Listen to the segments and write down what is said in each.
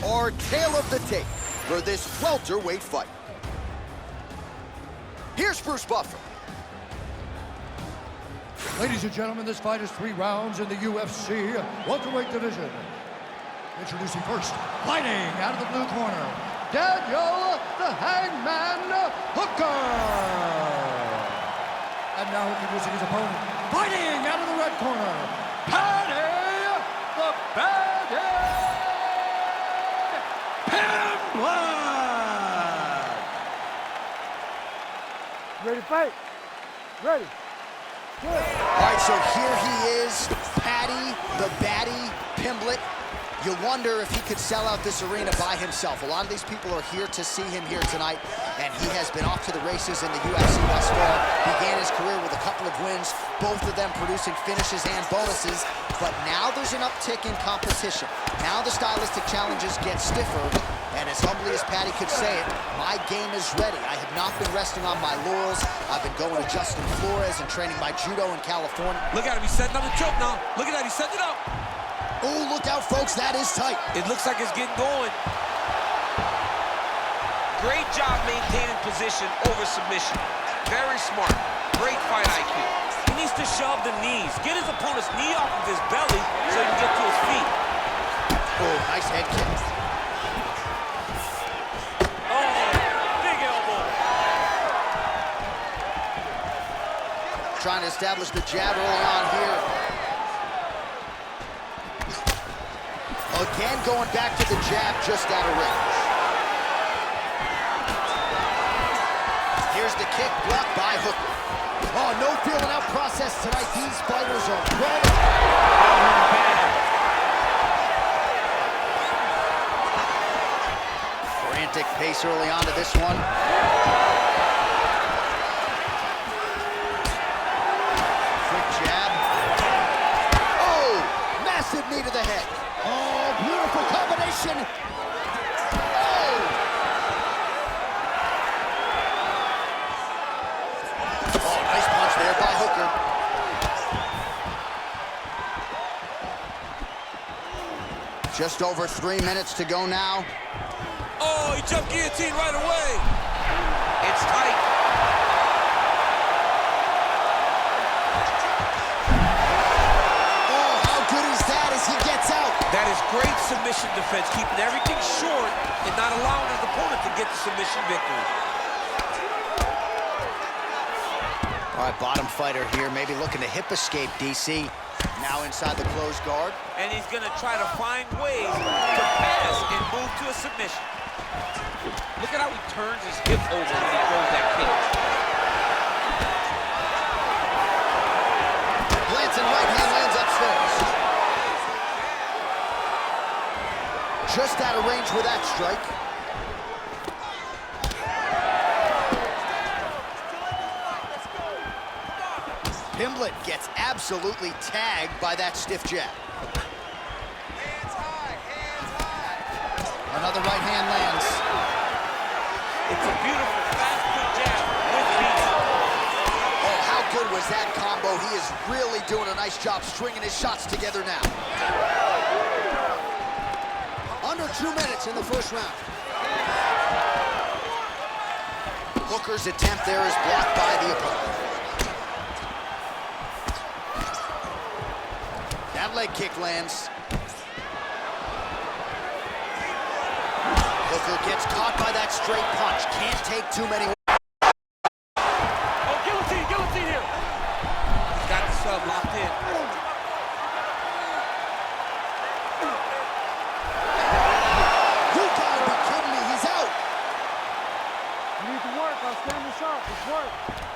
our tale of the tape for this welterweight fight. Here's Bruce Buffer. Ladies and gentlemen, this fight is 3 rounds in the UFC welterweight division. Introducing first, fighting out of the blue corner, Daniel the Hangman Hooker. And now introducing his opponent, fighting out of the red corner, Paddy the Paddy Pimblett. Ready to fight? Ready. All right, so here he is, Paddy the Baddie Pimblett. You wonder if he could sell out this arena by himself. A lot of these people are here to see him here tonight, and he has been off to the races in the UFC thus far. Began his career with a couple of wins, both of them producing finishes and bonuses, but now there's an uptick in competition. Now the stylistic challenges get stiffer, and as humbly as Paddy could say it, my game is ready. I have not been resting on my laurels. I've been going to Justin Flores and training my judo in California. Look at him, he's setting up the choke now. Look at that, he's setting it up. Oh, look out, folks, that is tight. It looks like it's getting going. Great job maintaining position over submission. Very smart. Great fight IQ. He needs to shove the knees. Get his opponent's knee off of his belly so he can get to his feet. Oh, nice head kick. Oh, big elbow. Trying to establish the jab early on here. Again, going back to the jab just out of range. Here's the kick blocked by Hooker. Oh, no feeling out process tonight. These fighters are rolling. Frantic pace early on to this one. Quick jab. Oh, massive knee to the head. Oh, beautiful combination. Oh! Oh, nice punch there by Hooker. Just over 3 minutes to go now. Oh, he jumped guillotine right away. It's tight. That is great submission defense, keeping everything short and not allowing his opponent to get the submission victory. All right, bottom fighter here, maybe looking to hip escape, DC. Now inside the closed guard. And he's gonna try to find ways to pass and move to a submission. Look at how he turns his hip over when he throws that kick. Glancing right hand lands upstairs. Just out of range with that strike. Pimblett gets absolutely tagged by that stiff jab. Hands high, hands high. Another right hand lands. It's a beautiful fast foot jab with feet. Oh, how good was that combo? He is really doing a nice job stringing his shots together now. Under 2 minutes in the first round. Hooker's attempt there is blocked by the opponent. That leg kick lands. Hooker gets caught by that straight punch. Can't take too many. Oh, guillotine here. Got the sub locked in.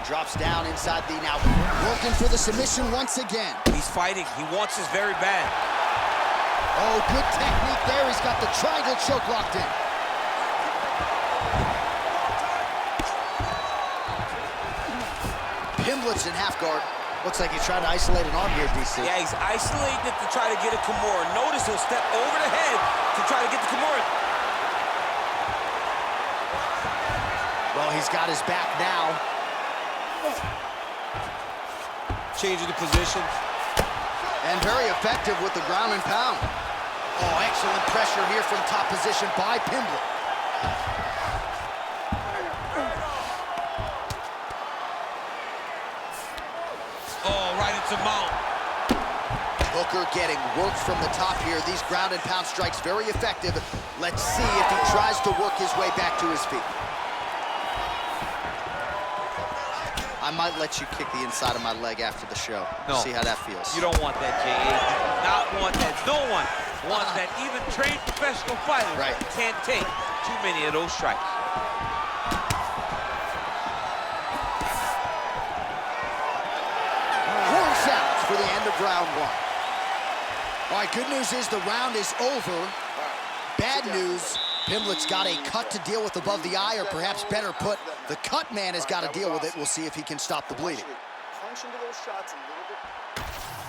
Drops down inside the now. Working for the submission once again. He's fighting. He wants this very bad. Oh, good technique there. He's got the triangle choke locked in. Pimblett's in half guard. Looks like he's trying to isolate an arm here, DC. Yeah, he's isolating it to try to get a Kimura. Notice he'll step over the head to try to get the Kimura. Well, he's got his back now. Changing the position. And very effective with the ground and pound. Oh, excellent pressure here from top position by Pimblett. Oh, right into mount. Hooker getting work from the top here. These ground and pound strikes very effective. Let's see if he tries to work his way back to his feet. I might let you kick the inside of my leg after the show. No. See how that feels. You don't want that, J.A. You do not want that. No one wants that. Even trained professional fighters can't take too many of those strikes. Horn sounds for the end of round one. All right, good news is the round is over. Bad news, Pimblett's got a cut to deal with above the eye, or perhaps better put, the cut man has got to deal with it. We'll see if he can stop the bleeding.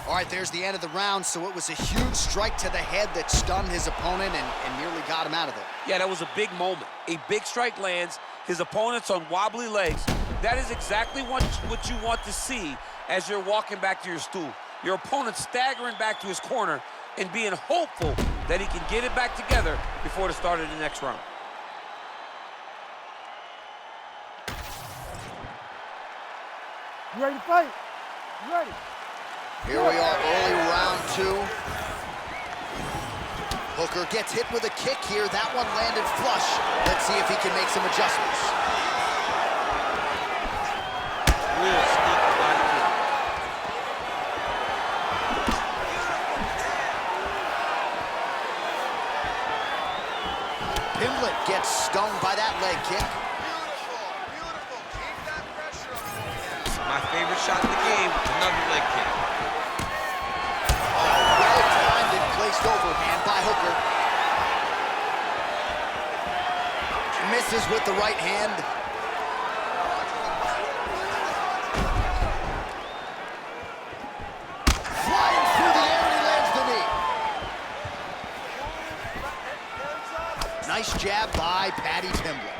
All right, there's the end of the round, so it was a huge strike to the head that stunned his opponent and nearly got him out of there. Yeah, that was a big moment. A big strike lands, his opponent's on wobbly legs. That is exactly what you want to see as you're walking back to your stool. Your opponent staggering back to his corner and being hopeful that he can get it back together before the start of the next round. You ready to fight? You ready? Here we are, early round two. Hooker gets hit with a kick here. That one landed flush. Let's see if he can make some adjustments. Real sneaky body kick. Pimblett gets stung by that leg kick. Beautiful. Keep that pressure on. My favorite shot in the game, another leg kick. Well-timed and placed overhand by Hooker. Misses with the right hand. Flying through the air and he lands the knee. Nice jab by Paddy Pimblett.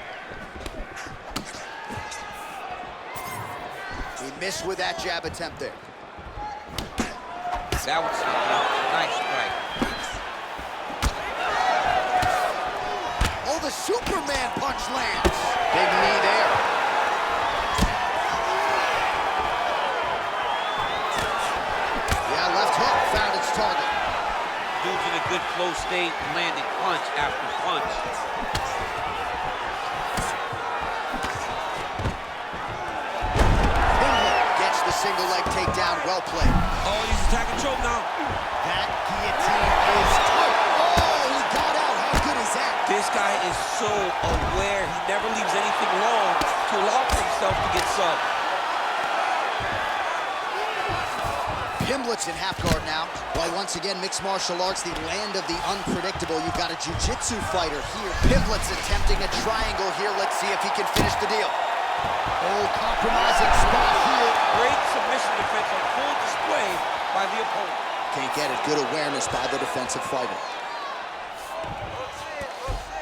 He missed with that jab attempt there. That was nice strike. Oh, the Superman punch lands. Big knee there. Yeah, left hook found its target. Dude's in a good flow state, landing punch after punch. Pimblett gets the single leg takedown. Well played. Oh, he's attacking choke now. That guillotine is tight. Oh, he got out. How good is that? This guy is so aware. He never leaves anything long to allow for himself to get subbed. Pimblett's in half guard now. Well, once again, mixed martial arts, the land of the unpredictable. You've got a jiu-jitsu fighter here. Pimblett's attempting a triangle here. Let's see if he can finish the deal. Oh, compromising spot here. Great submission defense on full display by the opponent. Can't get it. Good awareness by the defensive fighter.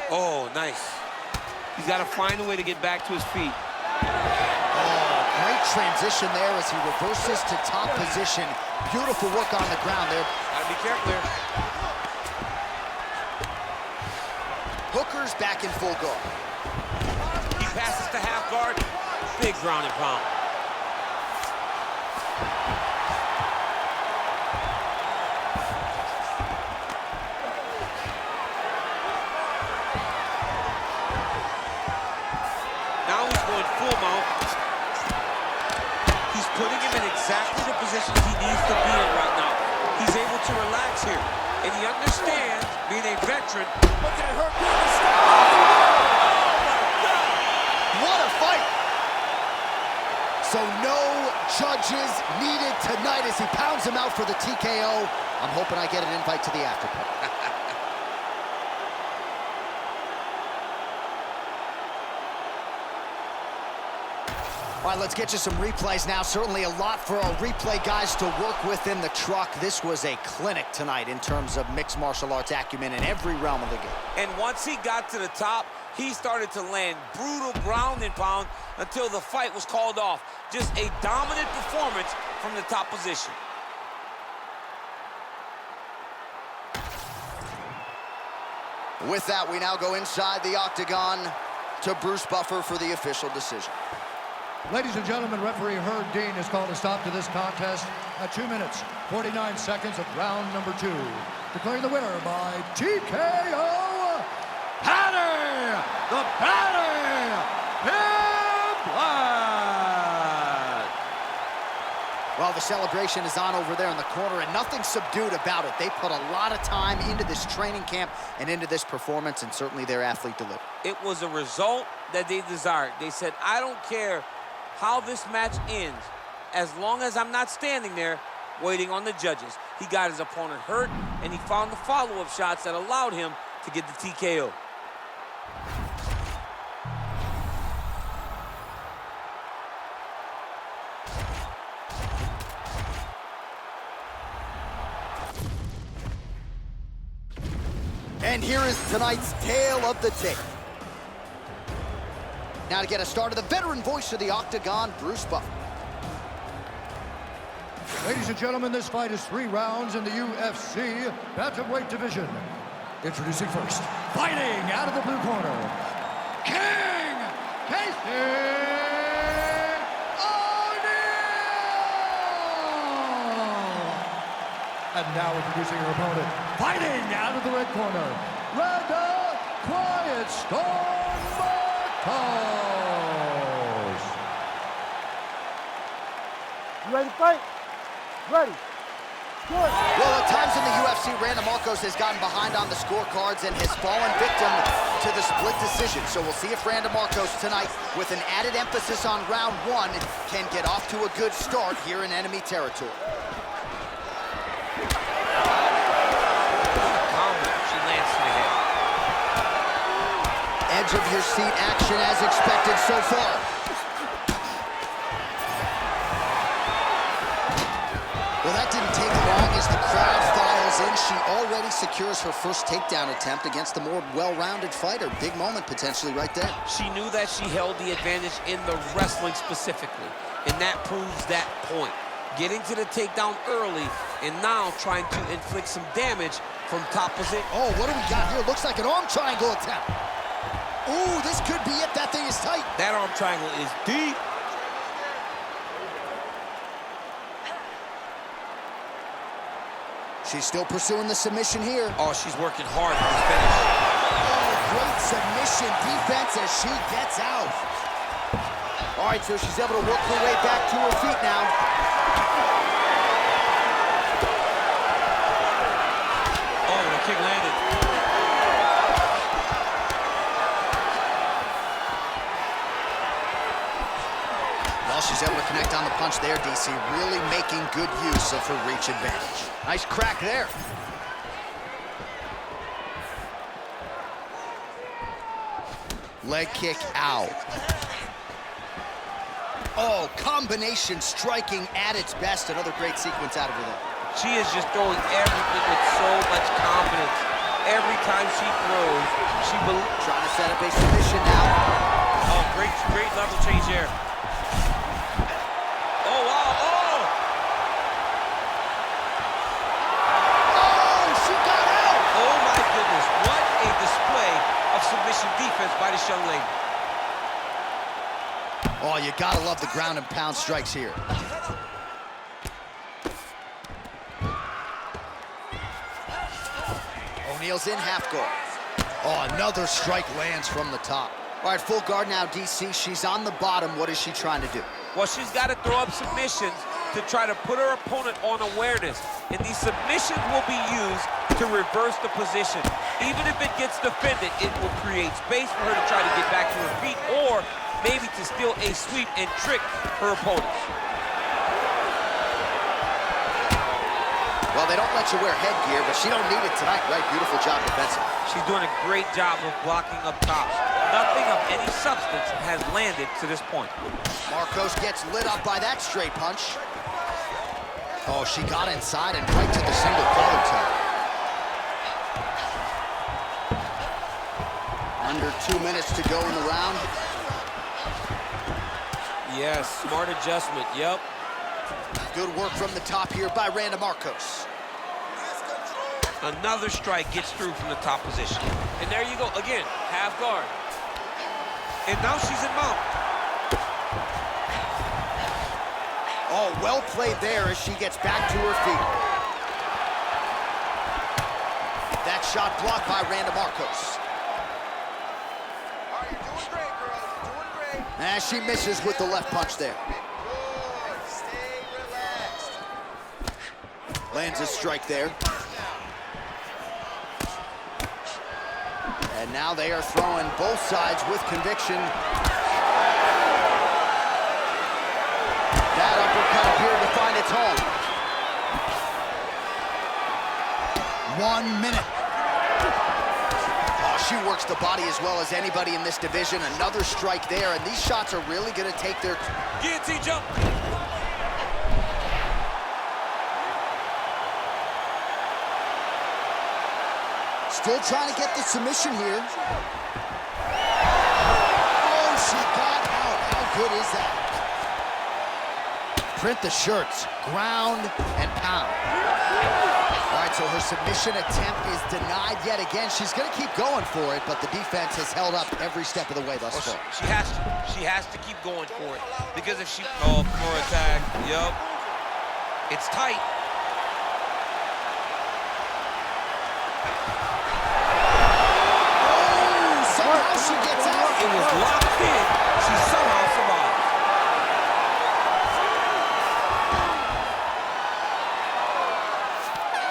Oh, nice. He's got to find a way to get back to his feet. Oh, great transition there as he reverses to top position. Beautiful work on the ground there. Gotta be careful there. Hooker's back in full guard. He passes to half guard. Big ground and pound. Now he's going full mount. He's putting him in exactly the position he needs to be in right now. He's able to relax here. And he understands, being a veteran, what did it hurt? What a fight! So no judges needed tonight as he pounds him out for the TKO. I'm hoping I get an invite to the after party. All right, let's get you some replays now. Certainly a lot for our replay guys to work with in the truck. This was a clinic tonight in terms of mixed martial arts acumen in every realm of the game. And once he got to the top, he started to land brutal ground and pound until the fight was called off. Just a dominant performance from the top position. With that, we now go inside the octagon to Bruce Buffer for the official decision. Ladies and gentlemen, referee Herb Dean has called a stop to this contest at 2 minutes, 49 seconds of round number 2. Declaring the winner by TKO, Paddy, the Paddy, Pimblett. Well, the celebration is on over there in the corner, and nothing subdued about it. They put a lot of time into this training camp and into this performance, and certainly their athlete delivered. It was a result that they desired. They said, I don't care how this match ends, as long as I'm not standing there waiting on the judges. He got his opponent hurt, and he found the follow-up shots that allowed him to get the TKO. And here is tonight's tale of the tape. Now to get us started, the veteran voice of the octagon, Bruce Buffer. Ladies and gentlemen, this fight is 3 rounds in the UFC bantamweight division. Introducing first, fighting out of the blue corner, King Casey ONeill! And now introducing her opponent, fighting out of the red corner, Randa Quiet Storm Markos! You ready to fight? Ready. Good. Well, at times in the UFC, Randa Markos has gotten behind on the scorecards and has fallen victim to the split decision. So we'll see if Randa Markos tonight, with an added emphasis on round 1, can get off to a good start here in enemy territory. She lands to the head. Edge of your seat action as expected so far. Well, that didn't take long as the crowd files in. She already secures her first takedown attempt against the more well-rounded fighter. Big moment potentially right there. She knew that she held the advantage in the wrestling specifically, and that proves that point. Getting to the takedown early, and now trying to inflict some damage from top position. Oh, what do we got here? Looks like an arm triangle attempt. Ooh, this could be it. That thing is tight. That arm triangle is deep. She's still pursuing the submission here. Oh, she's working hard for this finish. Oh, great submission defense as she gets out. All right, so she's able to work her way back to her feet now. Oh, the kick landed. Well, she's able to connect on the punch there, DC, really making good use of her reach advantage. Nice crack there. Leg kick out. Oh, combination striking at its best. Another great sequence out of her there. She is just throwing everything with so much confidence. Every time she throws, she believes. Trying to set up a submission now. Oh, great level change there. Oh, wow, oh! Oh, she got out! Oh, my goodness. What a display of submission defense by this young lady. Oh, you gotta love the ground and pound strikes here. O'Neill's in half guard. Oh, another strike lands from the top. All right, full guard now, DC. She's on the bottom. What is she trying to do? Well, she's got to throw up submissions to try to put her opponent on awareness. And these submissions will be used to reverse the position. Even if it gets defended, it will create space for her to try to get back to her feet, or maybe to steal a sweep and trick her opponents. Well, they don't let you wear headgear, but she don't need it tonight, right? Beautiful job defensively. She's doing a great job of blocking up top. Nothing of any substance has landed to this point. Markos gets lit up by that straight punch. Oh, she got inside and right to the single collar toe. Under 2 minutes to go in the round. Yes, smart adjustment, yep. Good work from the top here by Randa Markos. Another strike gets through from the top position. And there you go, again, half guard. And now she's in mount. Oh, well played there as she gets back to her feet. That shot blocked by Randa Markos. All right, you're doing great, girl. You're doing great. And she misses with the left punch there. Good. Stay relaxed. Lands a strike there. And now they are throwing both sides with conviction. That uppercut appeared to find its home. 1 minute. Oh, she works the body as well as anybody in this division. Another strike there, and these shots are really going to take their... Guillotine jump. Still trying to get the submission here. Oh, she got out. How good is that? Print the shirts, ground and pound. All right, so her submission attempt is denied yet again. She's gonna keep going for it, but the defense has held up every step of the way thus far. She has to. She has to keep going for it. Because if she... Oh, more attack. Yup. It's tight. Somehow she gets out. It was locked in. She somehow survived.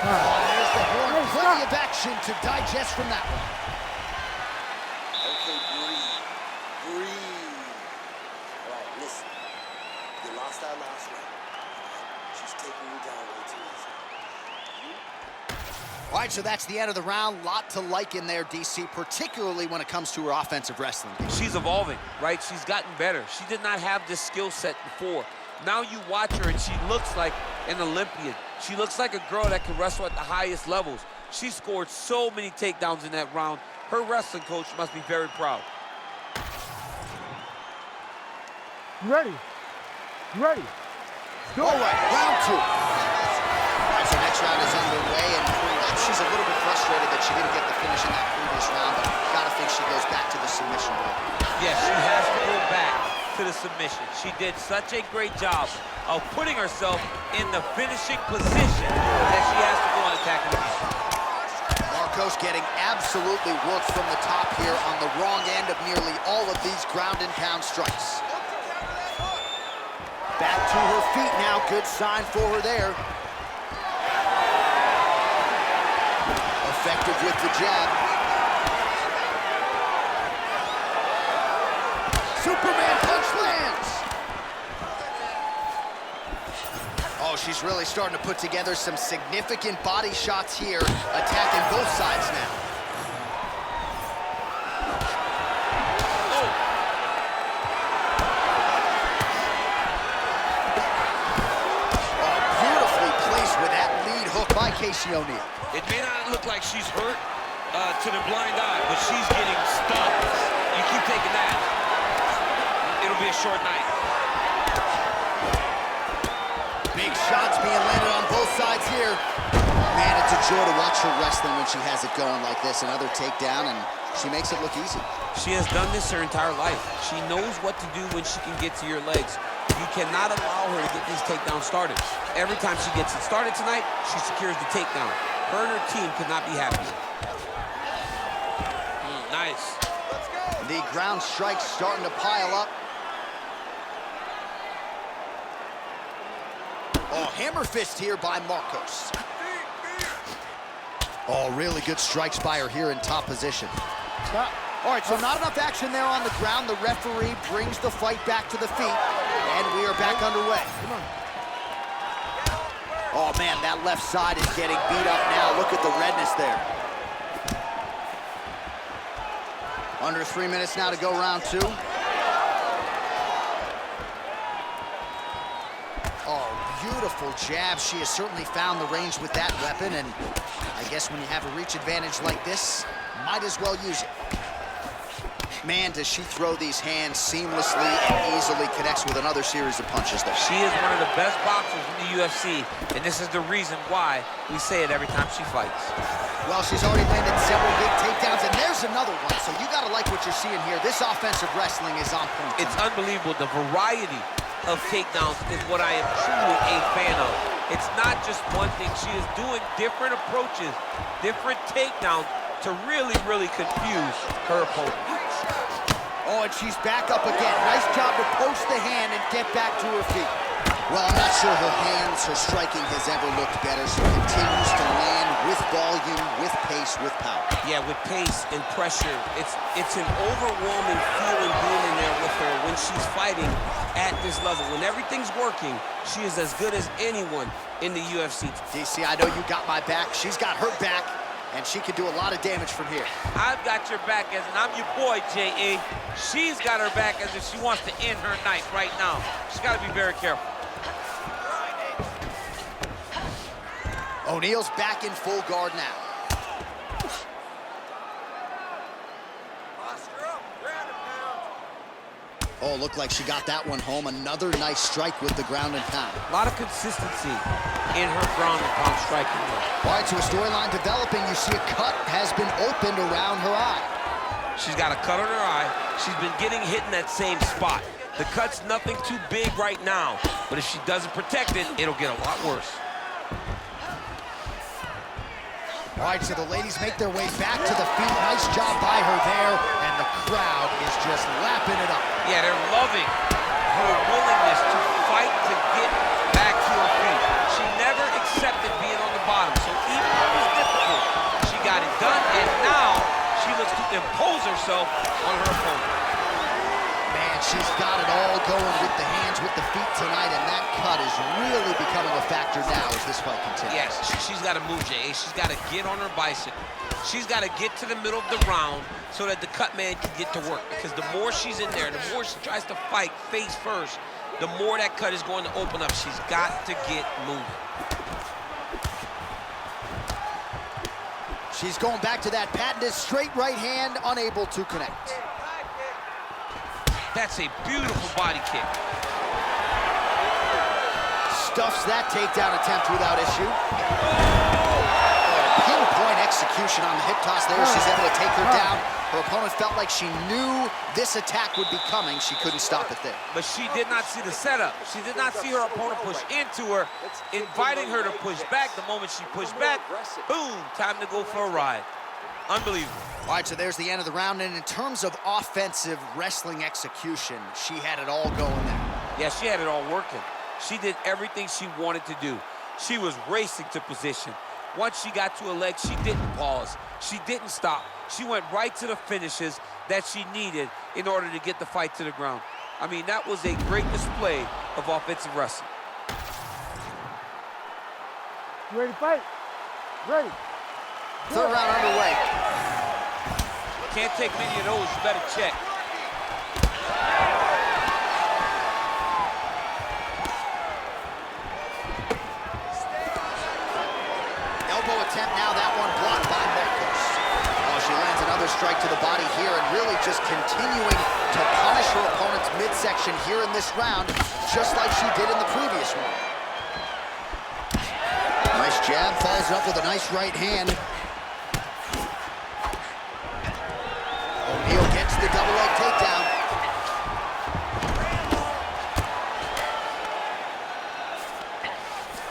There's the horn. Plenty of action to digest from that one. Okay, breathe. All right, listen. You lost that last round. She's taking you down way too easy. All right, so that's the end of the round. Lot to like in there, DC, particularly when it comes to her offensive wrestling. She's evolving, right? She's gotten better. She did not have this skill set before. Now you watch her and she looks like an Olympian. She looks like a girl that can wrestle at the highest levels. She scored so many takedowns in that round. Her wrestling coach must be very proud. You ready? You ready? All right, round two. All right, so next round is underway, and perhaps she's a little bit frustrated that she didn't get the finish in that previous round, but gotta think she goes back to the submission role. Yes, she has to go back to the submission. She did such a great job of putting herself in the finishing position that she has to go and attack her. Markos getting absolutely worked from the top here on the wrong end of nearly all of these ground and pound strikes. Back to her feet now, good sign for her there. Effective with the jab. Superman punch lands. Oh, she's really starting to put together some significant body shots here, attacking both sides now. By Casey O'Neill. It may not look like she's hurt to the blind eye, but she's getting stuck. You keep taking that, it'll be a short night. Big shots being landed on both sides here. Man, it's a joy to watch her wrestling when she has it going like this. Another takedown, and she makes it look easy. She has done this her entire life. She knows what to do when she can get to your legs. You cannot allow her to get these takedowns started. Every time she gets it started tonight, she secures the takedown. Her and her team could not be happier. Nice. The ground strikes starting to pile up. Oh, hammer fist here by Markos. Oh, really good strikes by her here in top position. All right, so not enough action there on the ground. The referee brings the fight back to the feet, and we are back underway. Oh, man, that left side is getting beat up now. Look at the redness there. Under 3 minutes now to go round two. Oh, beautiful jab. She has certainly found the range with that weapon, and I guess when you have a reach advantage like this, might as well use it. Man, does she throw these hands seamlessly and easily, connects with another series of punches there. She is one of the best boxers in the UFC, and this is the reason why we say it every time she fights. Well, she's already landed several big takedowns, and there's another one. So you gotta like what you're seeing here. This offensive wrestling is on point. It's unbelievable. The variety of takedowns is what I am truly a fan of. It's not just one thing. She is doing different approaches, different takedowns to really, really confuse her opponent. Oh, and she's back up again. Nice job to post the hand and get back to her feet. Well, I'm not sure her hands, her striking has ever looked better. She continues to land with volume, with pace, with power. Yeah, with pace and pressure. It's an overwhelming feeling being in there with her when she's fighting at this level. When everything's working, she is as good as anyone in the UFC. DC, I know you got my back. She's got her back, and she can do a lot of damage from here. I've got your back, and I'm your boy, J.A. She's got her back as if she wants to end her night right now. She's got to be very careful. ONeill's back in full guard now. Oh, looked like she got that one home. Another nice strike with the ground and pound. A lot of consistency in her ground and pound striking. All right, so a storyline developing. You see a cut has been opened around her eye. She's got a cut on her eye. She's been getting hit in that same spot. The cut's nothing too big right now, but if she doesn't protect it, it'll get a lot worse. All right, so the ladies make their way back to the feet. Nice job by her there, and the crowd is just lapping it up. Yeah, they're loving her willingness to fight to get back to her feet. She never accepted being on the bottom, so even though it was difficult, she got it done, and now she looks to impose herself on her opponent. Man, she's got it all going with the hands, with the feet tonight, and that cut is really becoming a factor now as this fight continues. Yes, she's got to move, J.A. She's got to get on her bicycle. She's got to get to the middle of the round so that the cut man can get to work, because the more she's in there, the more she tries to fight face first, the more that cut is going to open up. She's got to get moving. She's going back to that patented straight right hand, unable to connect. That's a beautiful body kick. Stuffs that takedown attempt without issue. Pinpoint execution on the hip toss there. She's able to take her down. Her opponent felt like she knew this attack would be coming. She couldn't stop it there. But she did not see the setup. She did not see her opponent push into her, inviting her to push back. The moment she pushed back, boom, time to go for a ride. Unbelievable. All right, so there's the end of the round, and in terms of offensive wrestling execution, she had it all going there. Yeah, she had it all working. She did everything she wanted to do. She was racing to position. Once she got to a leg, she didn't pause. She didn't stop. She went right to the finishes that she needed in order to get the fight to the ground. I mean, that was a great display of offensive wrestling. You ready to fight? Ready. Third round underway. Can't take many of those, you better check. Elbow attempt now, that one blocked by Markos. Oh, she lands another strike to the body here and really just continuing to punish her opponent's midsection here in this round, just like she did in the previous one. Nice jab, follows up with a nice right hand. ONeill gets the double leg takedown.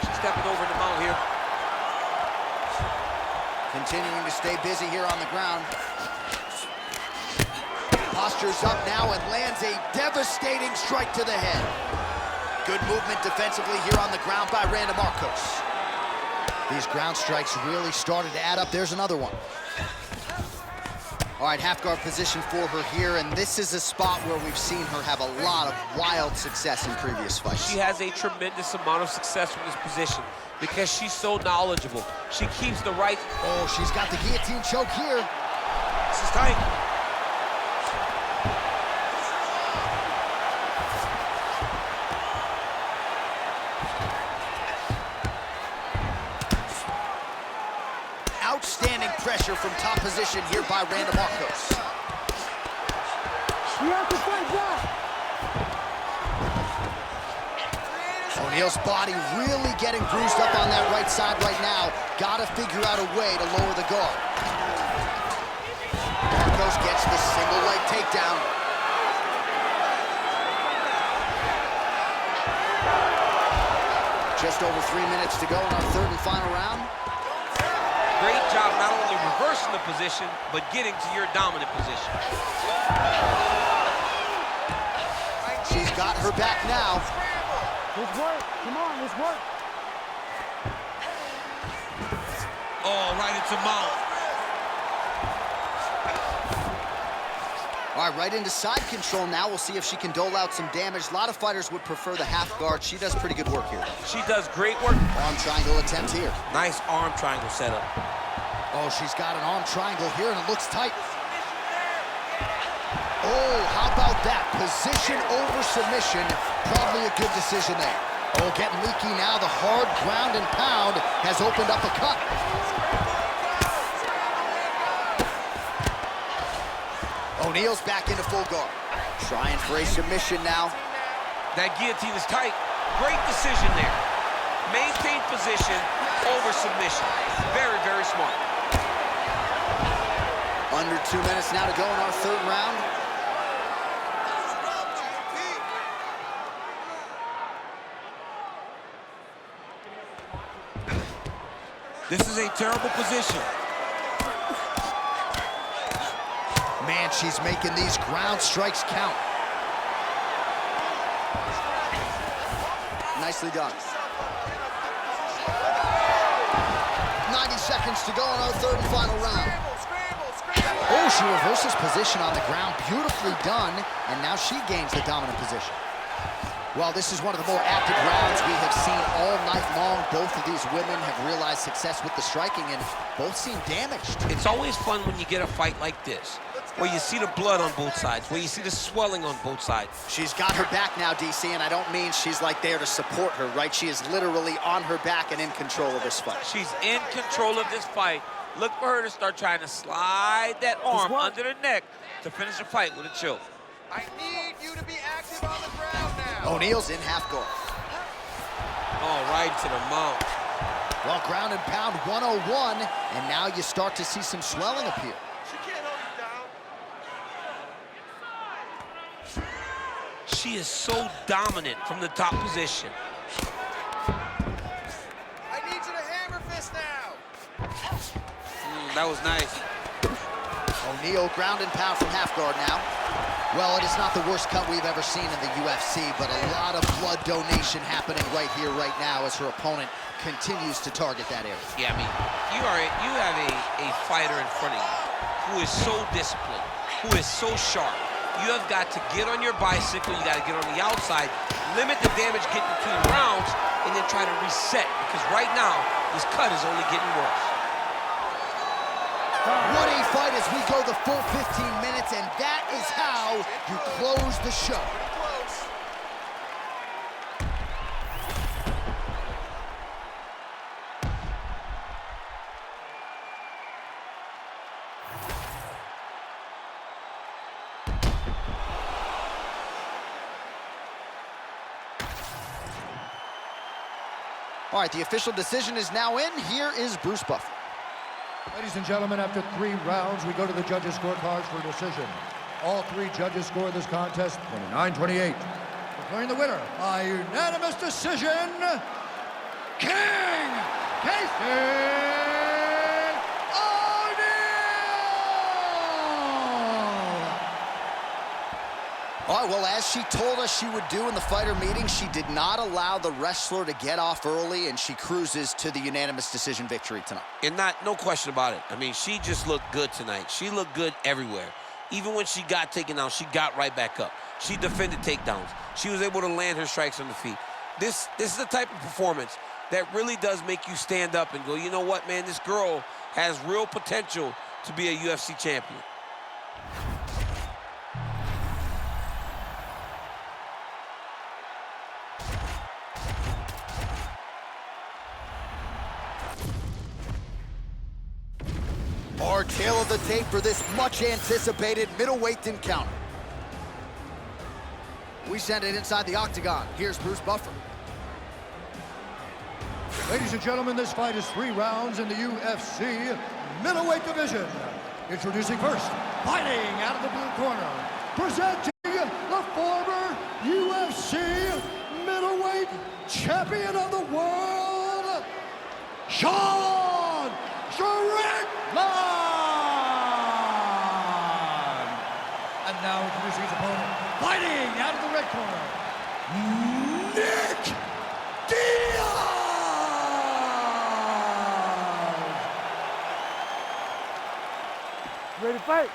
She's stepping over the mount here. Continuing to stay busy here on the ground. Postures up now and lands a devastating strike to the head. Good movement defensively here on the ground by Randa Markos. These ground strikes really started to add up. There's another one. All right, half guard position for her here, and this is a spot where we've seen her have a lot of wild success in previous fights. She has a tremendous amount of success from this position because she's so knowledgeable. She keeps the right. Oh, she's got the guillotine choke here. This is tight. Outstanding pressure from top position here by Randa Markos. You have to fight back. O'Neill's body really getting bruised up on that right side right now. Gotta figure out a way to lower the guard. Markos gets the single leg takedown. Just over 3 minutes to go in our third and final round. Great job not only reversing the position, but getting to your dominant position. She's got her back now. Let's work. Come on, let's work. Oh, right into mount. All right, right into side control now. We'll see if she can dole out some damage. A lot of fighters would prefer the half guard. She does pretty good work here. She does great work. Arm triangle attempt here. Nice arm triangle setup. Oh, she's got an arm triangle here, and it looks tight. Oh, how about that? Position over submission. Probably a good decision there. Oh, getting leaky now. The hard ground and pound has opened up a cut. O'Neill's back into full guard. Trying for a submission now. That guillotine is tight. Great decision there. Maintain position over submission. Very, very smart. Under 2 minutes now to go in our third round. This is a terrible position. Man, she's making these ground strikes count. Nicely done. 90 seconds to go in our third and final round. Oh, she reverses position on the ground. Beautifully done. And now she gains the dominant position. Well, this is one of the more active rounds we have seen all night long. Both of these women have realized success with the striking, and both seem damaged. It's always fun when you get a fight like this, where you see the blood on both sides, where you see the swelling on both sides. She's got her back now, DC, and I don't mean she's like there to support her, right? She is literally on her back and in control of this fight. She's in control of this fight. Look for her to start trying to slide that arm under the neck to finish the fight with a choke. I need you to be active on the ground now. O'Neill's in half guard. Oh, right to the mount. Well, ground and pound 101, and now you start to see some swelling appear. She can't hold you down. She is so dominant from the top position. I need you to hammer fist now. That was nice. O'Neill ground and pound from half guard now. Well, it is not the worst cut we've ever seen in the UFC, but a lot of blood donation happening right here, right now, as her opponent continues to target that area. Yeah, I mean, you have a fighter in front of you who is so disciplined, who is so sharp. You have got to get on your bicycle, you got to get on the outside, limit the damage getting between rounds, and then try to reset, because right now, this cut is only getting worse. What a fight as we go the full 15 minutes, and that is how you close the show. Close. All right, the official decision is now in. Here is Bruce Buffer. Ladies and gentlemen, after 3 rounds, we go to the judges' scorecards for a decision. All 3 judges scored this contest 29-28. Declaring the winner by unanimous decision, King Casey ONeill! All right, well, as she told us she would do in the fighter meeting, she did not allow the wrestler to get off early, and she cruises to the unanimous decision victory tonight. And no question about it. I mean, she just looked good tonight. She looked good everywhere. Even when she got taken out, she got right back up. She defended takedowns. She was able to land her strikes on the feet. This is the type of performance that really does make you stand up and go, you know what, man, this girl has real potential to be a UFC champion. Our tail of the tape for this much-anticipated middleweight encounter. We send it inside the octagon. Here's Bruce Buffer. Ladies and gentlemen, this fight is 3 rounds in the UFC middleweight division. Introducing first, fighting out of the blue corner, presenting the former UFC middleweight champion of the world, Sean Strickland! And now introducing his opponent, fighting out of the red corner, Nick Diaz! Ready to fight?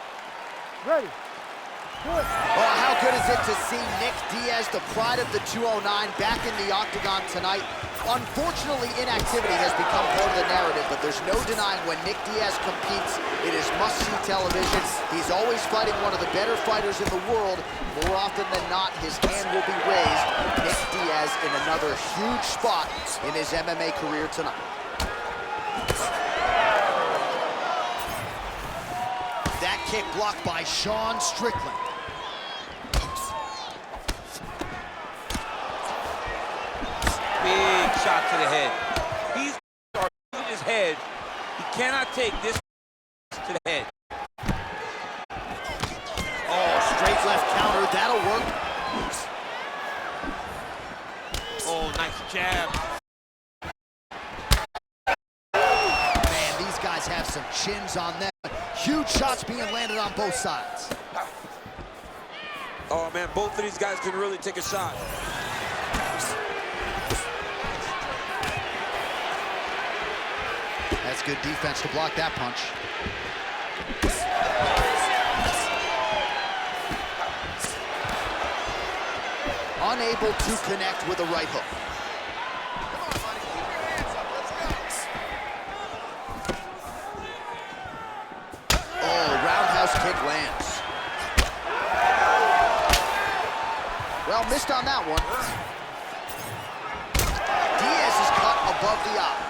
Ready. Good. Oh, how good is it to see Nick Diaz, the pride of the 209, back in the octagon tonight? Unfortunately, inactivity has become part of the narrative, but there's no denying when Nick Diaz competes, it is must-see television. He's always fighting one of the better fighters in the world. More often than not, his hand will be raised. Nick Diaz in another huge spot in his MMA career tonight. That kick blocked by Sean Strickland. Big shot to the head. He's moving his head. He cannot take this to the head. Oh, straight left counter, that'll work. Oh, nice jab. Man, these guys have some chins on them. Huge shots being landed on both sides. Oh, man, both of these guys can really take a shot. That's good defense to block that punch. Unable to connect with a right hook. Kick lands. Well, missed on that one. Diaz is cut above the eye.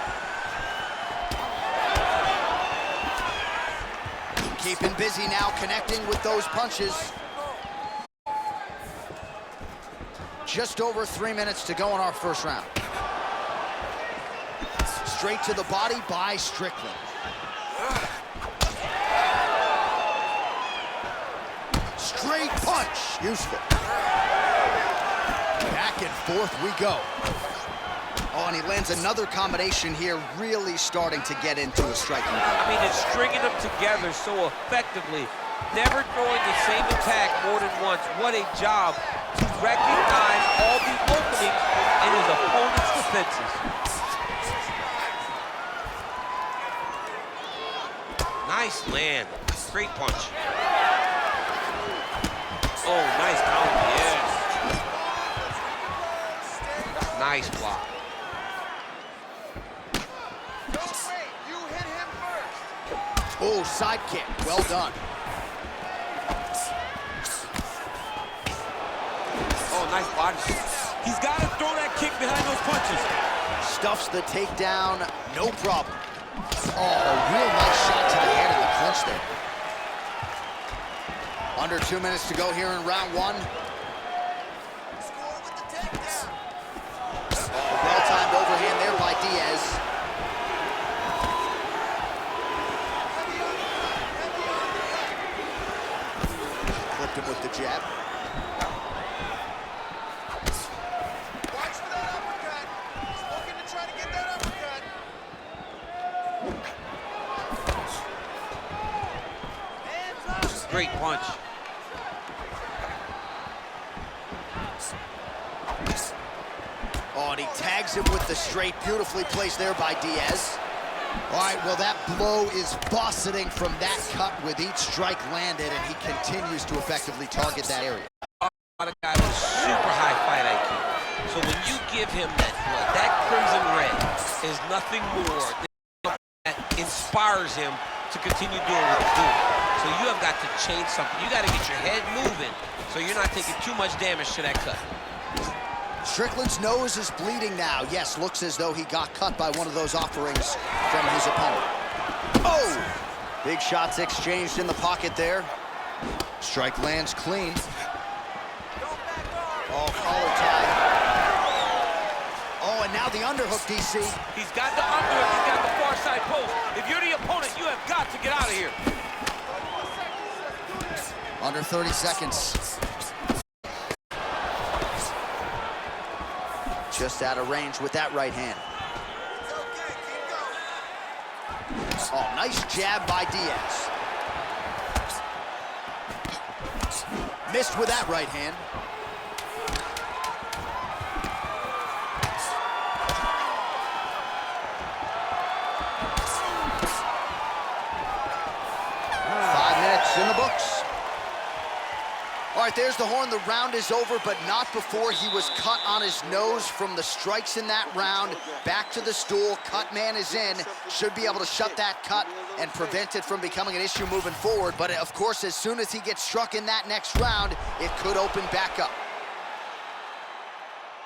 Keeping busy now, connecting with those punches. Just over 3 minutes to go in our first round. Straight to the body by Strickland. Straight punch, useful. Back and forth we go. Oh, and he lands another combination here, really starting to get into a striking game. I mean, it's stringing them together so effectively, never throwing the same attack more than once. What a job to recognize all the openings in his opponent's defenses. Nice land, great punch. Oh, nice counter, yes. Nice block. Don't wait, you hit him first. Oh, side kick, well done. Oh, nice body. He's got to throw that kick behind those punches. Stuffs the takedown, no problem. Oh, a real nice shot to the head of the clinch there. Under 2 minutes to go here in round one. Score with the takedown. Oh, well-timed overhand there by Diaz. Clipped him with the jab. Watch for that uppercut. He's looking to try to get that uppercut. Hands up. Great punch. Oh, and he tags him with the straight. Beautifully placed there by Diaz. All right, well, that blow is buffeting from that cut with each strike landed, and he continues to effectively target that area. A lot of guys with super high fight IQ. So when you give him that blood, that crimson red is nothing more than that inspires him to continue doing what he's doing. So you have got to change something. You got to get your head moving so you're not taking too much damage to that cut. Strickland's nose is bleeding now. Yes, looks as though he got cut by one of those offerings from his opponent. Oh! Big shots exchanged in the pocket there. Strike lands clean. Oh, collar tie. Oh, and now Now the underhook, DC. He's got the underhook, he's got the far side post. If you're the opponent, you have got to get out of here. Under 30 seconds. Just out of range with that right hand. Oh, nice jab by Diaz. Missed with that right hand. In the books. All right, there's the horn. The round is over, but not before he was cut on his nose from the strikes in that round. Back to the stool. Cut man is in. Should be able to shut that cut and prevent it from becoming an issue moving forward. But, of course, as soon as he gets struck in that next round, it could open back up.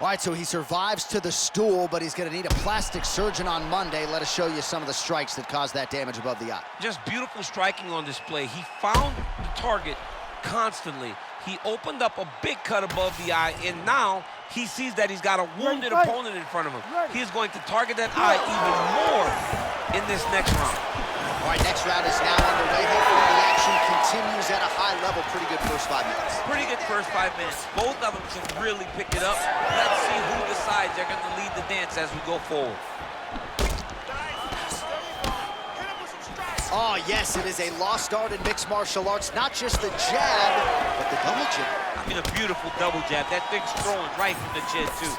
All right, so he survives to the stool, but he's going to need a plastic surgeon on Monday. Let us show you some of the strikes that caused that damage above the eye. Just beautiful striking on display. He found the target constantly. He opened up a big cut above the eye, and now he sees that he's got a wounded opponent in front of him. He is going to target that eye even more in this next round. All right, next round is now underway. Hopefully the action continues at a high level. Pretty good first 5 minutes. Pretty good first 5 minutes. Both of them can really pick it up. Let's see who decides they're going to lead the dance as we go forward. Oh, yes, it is a lost art in mixed martial arts. Not just the jab, but the double jab. I mean, a beautiful double jab. That thing's throwing right from the chin, too.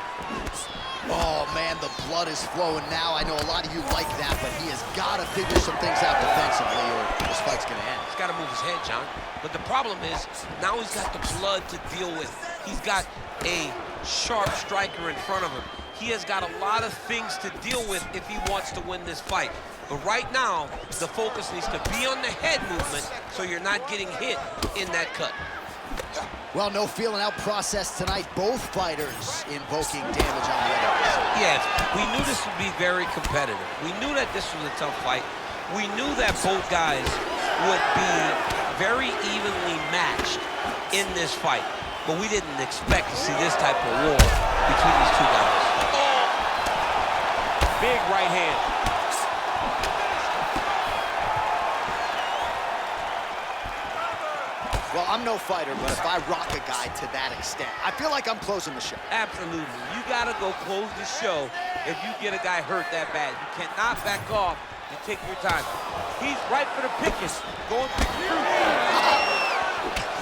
Oh, man, the blood is flowing now. I know a lot of you like that, but he has got to figure some things out defensively or this fight's going to end. He's got to move his head, John. But the problem is, now he's got the blood to deal with. He's got a sharp striker in front of him. He has got a lot of things to deal with if he wants to win this fight. But right now, the focus needs to be on the head movement so you're not getting hit in that cut. Well, no feeling out process tonight. Both fighters invoking damage on the other. Yes, we knew this would be very competitive. We knew that this was a tough fight. We knew that both guys would be very evenly matched in this fight. But we didn't expect to see this type of war between these two guys. Oh! Big right hand. Well, I'm no fighter, but if I rock a guy to that extent, I feel like I'm closing the show. Absolutely. You got to go close the show if you get a guy hurt that bad. You cannot back off and take your time. He's right for the pickings. Going for the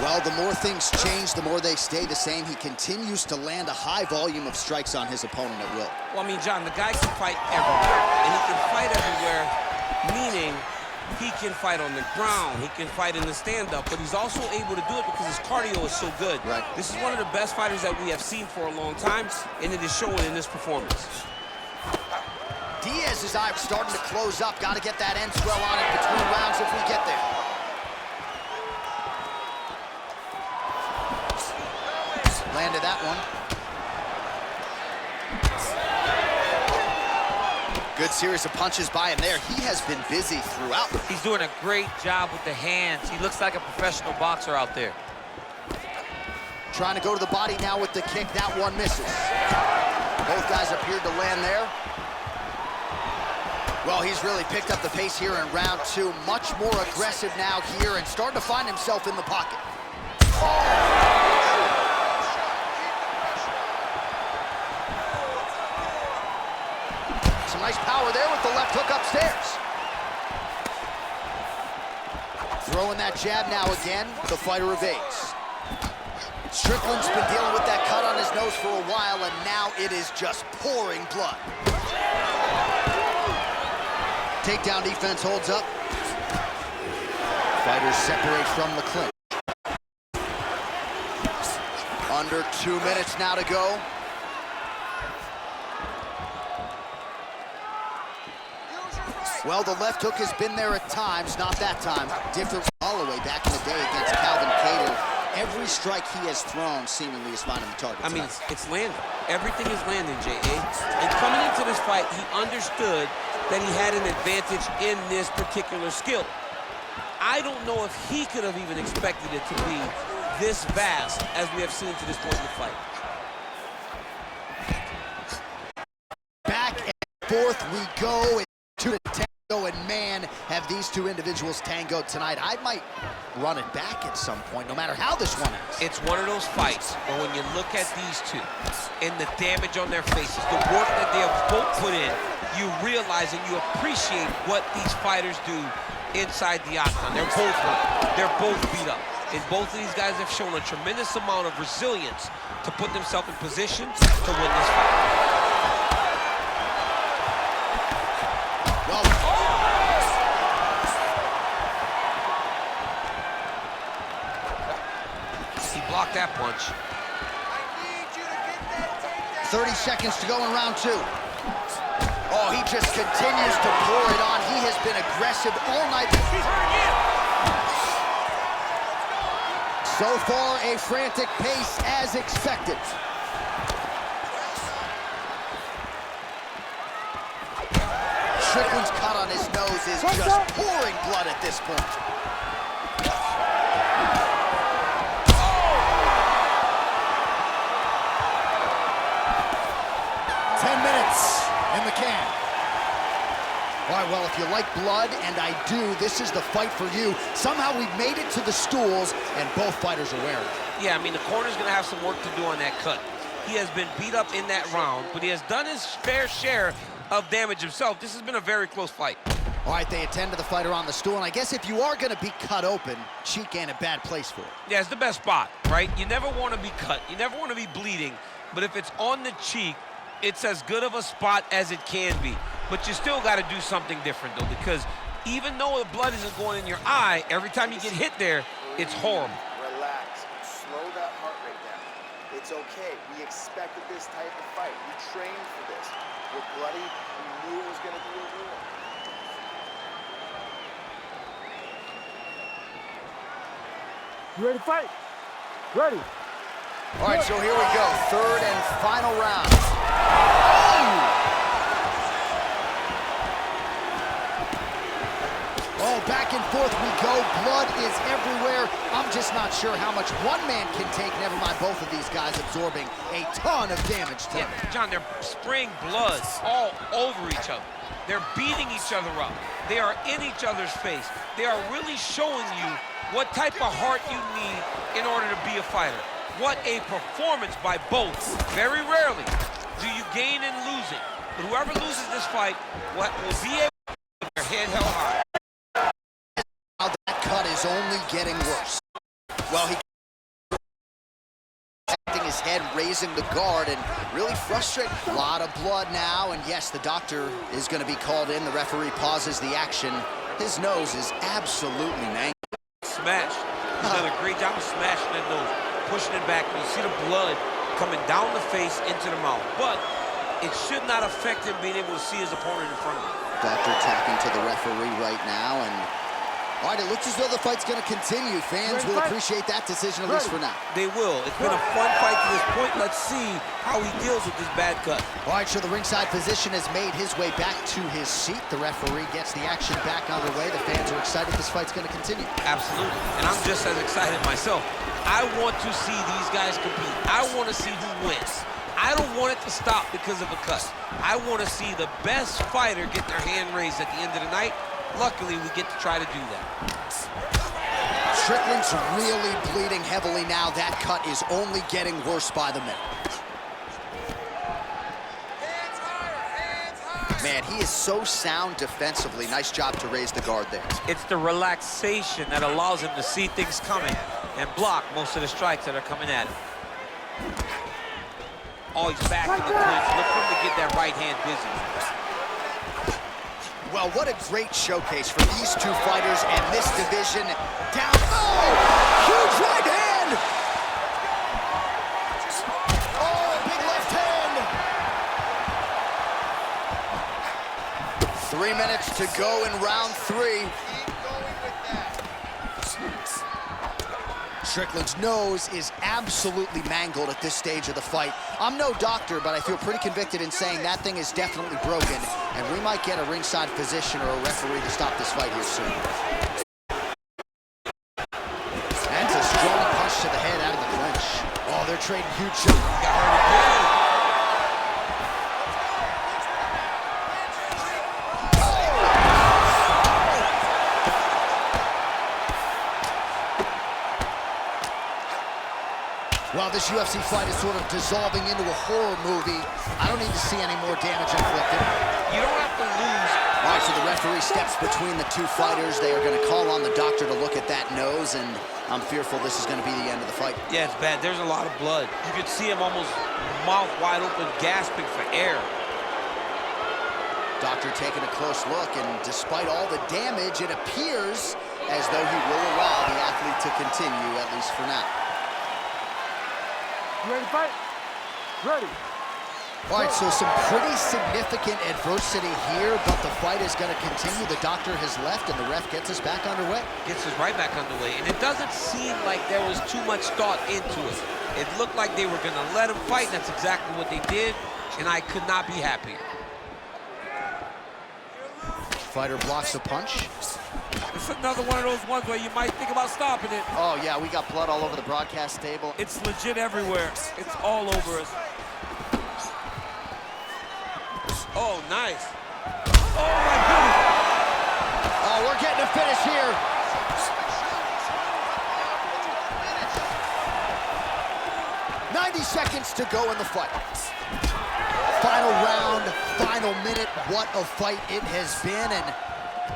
Well, the more things change, the more they stay the same. He continues to land a high volume of strikes on his opponent at will. Well, I mean, John, the guy can fight everywhere. And he can fight everywhere, meaning he can fight on the ground, he can fight in the stand-up, but he's also able to do it because his cardio is so good. Right. This is one of the best fighters that we have seen for a long time, and it is showing in this performance. Diaz's eye starting to close up. Got to get that end swell on it between rounds if we get there. Landed that one. Good series of punches by him there. He has been busy throughout. He's doing a great job with the hands. He looks like a professional boxer out there. Trying to go to the body now with the kick. That one misses. Both guys appeared to land there. Well, he's really picked up the pace here in round two. Much more aggressive now here and starting to find himself in the pocket. Oh! Some nice power there with the left hook upstairs. Throwing that jab now again. The fighter evades. Strickland's been dealing with that cut on his nose for a while, and now it is just pouring blood. Takedown defense holds up. Fighters separate from the clinch. Under 2 minutes now to go. Well, the left hook has been there at times, not that time. Different Holloway back in the day against Calvin Cater. Every strike he has thrown seemingly is finding the target. I mean, it's landing. Everything is landing, J.A. And coming into this fight, he understood that he had an advantage in this particular skill. I don't know if he could have even expected it to be this vast as we have seen to this point in the fight. forth we go. To the tango, and man, have these two individuals tangoed tonight. I might run it back at some point, no matter how this one ends. It's one of those fights where when you look at these two and the damage on their faces, the work that they have both put in, you realize and you appreciate what these fighters do inside the octagon. They're both hurt. They're both beat up. And both of these guys have shown a tremendous amount of resilience to put themselves in position to win this fight. Block that punch. 30 seconds to go in round 2. Oh, he just continues to pour it on. He has been aggressive all night. So far, a frantic pace as expected. Strickland's cut on his nose is just pouring blood at this point. 10 minutes in the can. All right, well, if you like blood, and I do, this is the fight for you. Somehow we've made it to the stools, and both fighters are wearing it. Yeah, I mean, the corner's gonna have some work to do on that cut. He has been beat up in that round, but he has done his fair share of damage himself. This has been a very close fight. All right, they attend to the fighter on the stool, and I guess if you are gonna be cut open, cheek ain't a bad place for it. Yeah, it's the best spot, right? You never wanna be cut. You never wanna be bleeding, but if it's on the cheek, it's as good of a spot as it can be. But you still got to do something different, though, because even though the blood isn't going in your eye, every time you get hit there, it's horrible. Relax. Slow that heart rate down. It's okay. We expected this type of fight. We trained for this. We're bloody. We knew it was going to be a war. You ready to fight? Ready. All right, so here we go. Third and final round. Oh, back and forth we go. Blood is everywhere. I'm just not sure how much one man can take. Never mind both of these guys absorbing a ton of damage to them. Yeah, John, they're spraying blood all over each other. They're beating each other up. They are in each other's face. They are really showing you what type of heart you need in order to be a fighter. What a performance by both. Very rarely do you gain in losing. But whoever loses this fight will be able to keep their head held high. Now that cut is only getting worse. Well, he protecting his head, raising the guard, and really frustrated. A lot of blood now, and yes, the doctor is going to be called in. The referee pauses the action. His nose is absolutely mangled. Smashed. He's done a great job of smashing that nose, pushing it back. You see the blood coming down the face into the mouth. But it should not affect him being able to see his opponent in front of him. Doctor talking to the referee right now, and all right, it looks as though the fight's going to continue. Fans will appreciate that decision, at least for now. They will. It's been a fun fight to this point. Let's see how he deals with this bad cut. All right, so the ringside physician has made his way back to his seat. The referee gets the action back underway. The fans are excited this fight's going to continue. Absolutely, and I'm just as excited myself. I want to see these guys compete. I want to see who wins. I don't want it to stop because of a cut. I want to see the best fighter get their hand raised at the end of the night. Luckily, we get to try to do that. Strickland's really bleeding heavily now. That cut is only getting worse by the minute. Hands higher, hands higher. Man, he is so sound defensively. Nice job to raise the guard there. It's the relaxation that allows him to see things coming and block most of the strikes that are coming at him. Oh, he's back in the clinch. Look for him to get that right hand busy. Well, what a great showcase for these two fighters and this division. Down, oh, huge right hand! Oh, big left hand! 3 minutes to go in round 3. Keep going with that. Strickland's nose is absolutely mangled at this stage of the fight. I'm no doctor, but I feel pretty convicted in saying that thing is definitely broken, and we might get a ringside physician or a referee to stop this fight here soon. And it's a strong punch to the head out of the clinch. Oh, they're trading huge shots. Got hurt again. Well, this UFC fight is sort of dissolving into a horror movie. I don't need to see any more damage inflicted. You don't have to lose. All right, so the referee steps between the two fighters. They are going to call on the doctor to look at that nose, and I'm fearful this is going to be the end of the fight. Yeah, it's bad. There's a lot of blood. You could see him almost mouth wide open, gasping for air. Doctor taking a close look, and despite all the damage, it appears as though he will allow the athlete to continue, at least for now. You ready to fight? Ready. All right, so some pretty significant adversity here, but the fight is going to continue. The doctor has left, and the ref gets us back underway. Gets us right back underway, and it doesn't seem like there was too much thought into it. It looked like they were going to let him fight, and that's exactly what they did, and I could not be happier. Fighter blocks a punch. It's another one of those ones where you might think about stopping it. Oh, yeah, we got blood all over the broadcast table. It's legit everywhere. It's all over us. Oh, nice. Oh, my goodness. Oh, we're getting a finish here. "90 seconds to go in the fight. Final round, final minute. What a fight it has been, and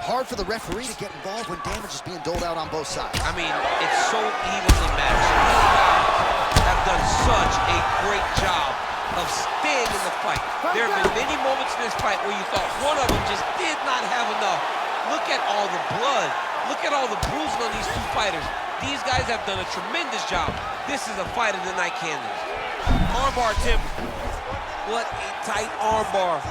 hard for the referee to get involved when damage is being doled out on both sides. I mean, it's so evenly matched. These guys have done such a great job of staying in the fight. There have been many moments in this fight where you thought one of them just did not have enough. Look at all the blood. Look at all the bruising on these two fighters. These guys have done a tremendous job. This is a fight of the night candidates. Armbar, Tim. What a tight armbar.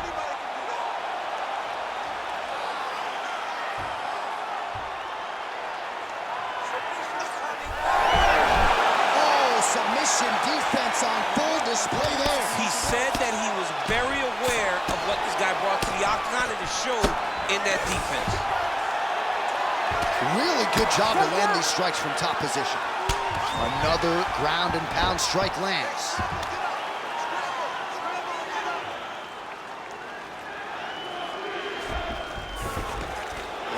Submission defense on full display there. He said that he was very aware of what this guy brought to the octagon, and it showed in that defense. Really good job to land these strikes from top position. Another ground and pound strike lands.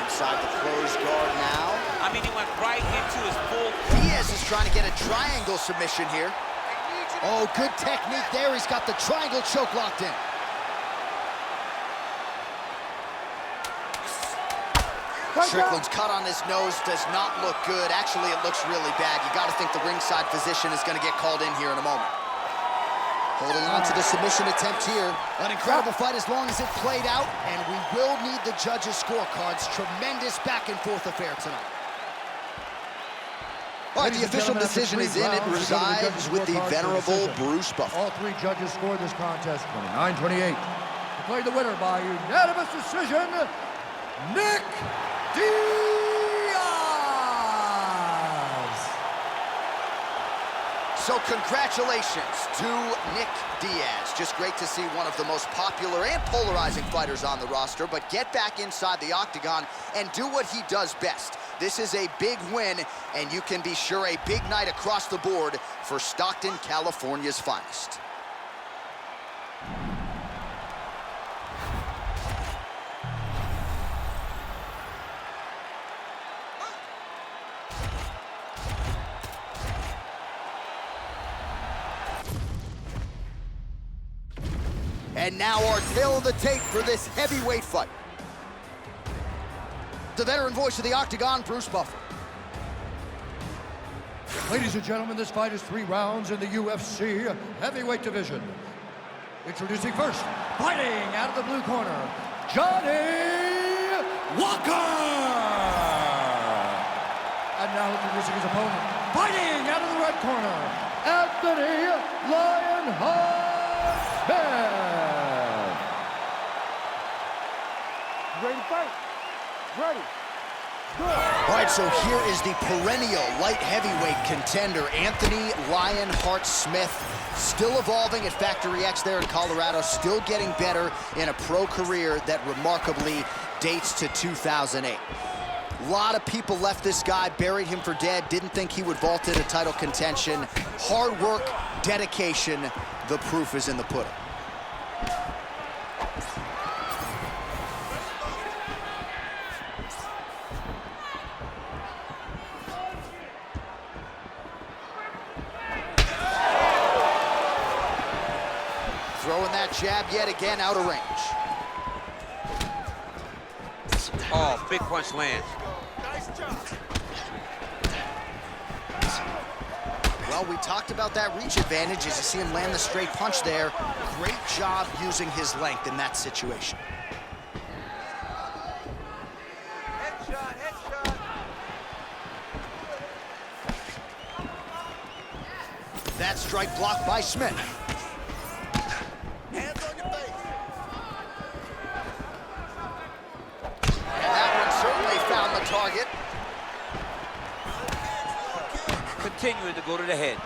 Inside the closed guard now. I mean, he went right into his full. Diaz is trying to get a triangle submission here. Oh, good technique there. He's got the triangle choke locked in. Strickland's cut on his nose does not look good. Actually, it looks really bad. You got to think the ringside physician is going to get called in here in a moment. Holding on to the submission attempt here. An incredible fight as long as it played out, and we will need the judges' scorecards. Tremendous back-and-forth affair tonight. All right, the official decision is in. It resides with the venerable Bruce Buffer. All three judges scored this contest 29-28. Declared the winner by unanimous decision, Nick Diaz! So congratulations to Nick Diaz. Just great to see one of the most popular and polarizing fighters on the roster, but get back inside the octagon and do what he does best. This is a big win, and you can be sure a big night across the board for Stockton, California's finest. And now our tale of the tape for this heavyweight fight. The veteran voice of the octagon, Bruce Buffer. Ladies and gentlemen, this fight is 3 rounds in the UFC heavyweight division. Introducing first, fighting out of the blue corner, Johnny Walker! And now introducing his opponent, fighting out of the red corner, Anthony Lionheart Smith! Ready to fight? Ready. Good. All right, so here is the perennial light heavyweight contender, Anthony Lionheart Smith. Still evolving at Factory X there in Colorado, still getting better in a pro career that remarkably dates to 2008. A lot of people left this guy, buried him for dead, didn't think he would vault into title contention. Hard work, dedication, the proof is in the pudding. that jab yet again out of range. Oh, big punch lands. Well, we talked about that reach advantage as you see him land the straight punch there. Great job using his length in that situation. Headshot, headshot. That strike blocked by Smith. Hands on your face. And that one certainly found the target. Continuing to go to the head.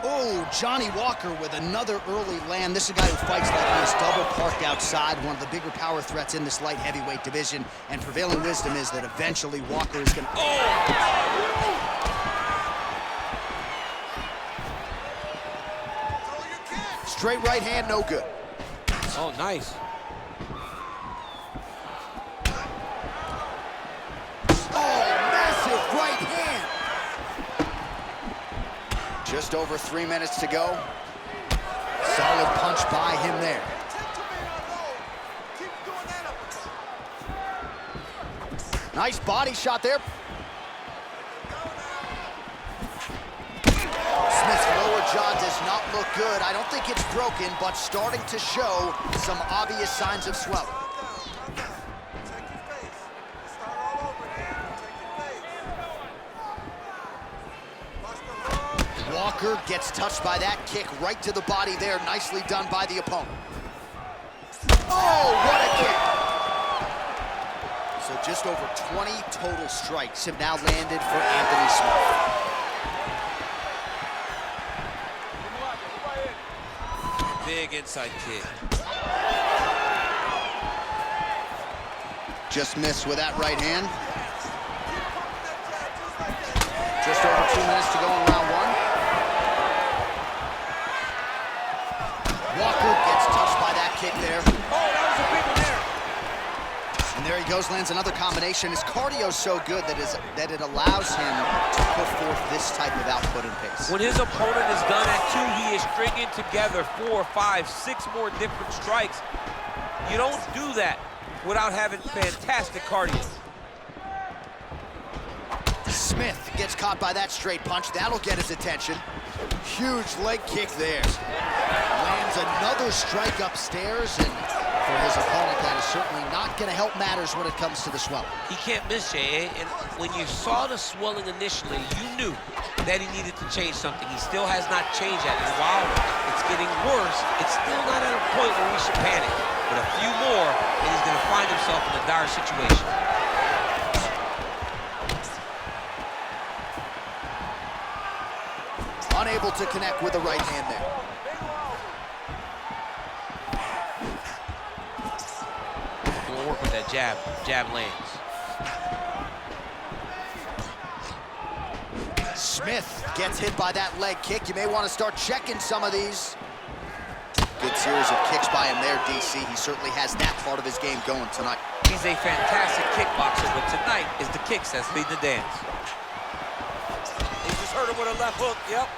Oh, Johnny Walker with another early land. This is a guy who fights like he is double parked outside, one of the bigger power threats in this light heavyweight division. And prevailing wisdom is that eventually Walker is going to... Straight right hand, no good. Oh, nice. Right hand. Just over 3 minutes to go. Solid punch by him there. Nice body shot there. Smith's lower jaw does not look good. I don't think it's broken, but starting to show some obvious signs of swelling. Walker gets touched by that kick right to the body there. Nicely done by the opponent. Oh, what a kick. So just over 20 total strikes have now landed for Anthony Smith. Big inside kick. Just missed with that right hand. Just over 2 minutes to go in round one. Walker gets touched by that kick there. Oh, that was a big one there. And there he goes, lands another combination. His cardio's so good that it allows him to put forth this type of output and pace. When his opponent is done at 2, he is stringing together 4, 5, 6 more different strikes. You don't do that without having fantastic cardio. Smith gets caught by that straight punch. That'll get his attention. Huge leg kick there. Lands another strike upstairs, and for his opponent, that is certainly not going to help matters when it comes to the swelling. He can't miss, Jay. And when you saw the swelling initially, you knew that he needed to change something. He still has not changed that. And while it's getting worse, it's still not at a point where we should panic. But a few more, and he's going to find himself in a dire situation. Unable to connect with the right hand there. We'll work with that jab. Jab lands. Smith gets hit by that leg kick. You may want to start checking some of these. Good series of kicks by him there, DC. He certainly has that part of his game going tonight. He's a fantastic kickboxer, but tonight is the kicks that's leading the dance. He just hurt him with a left hook, yep.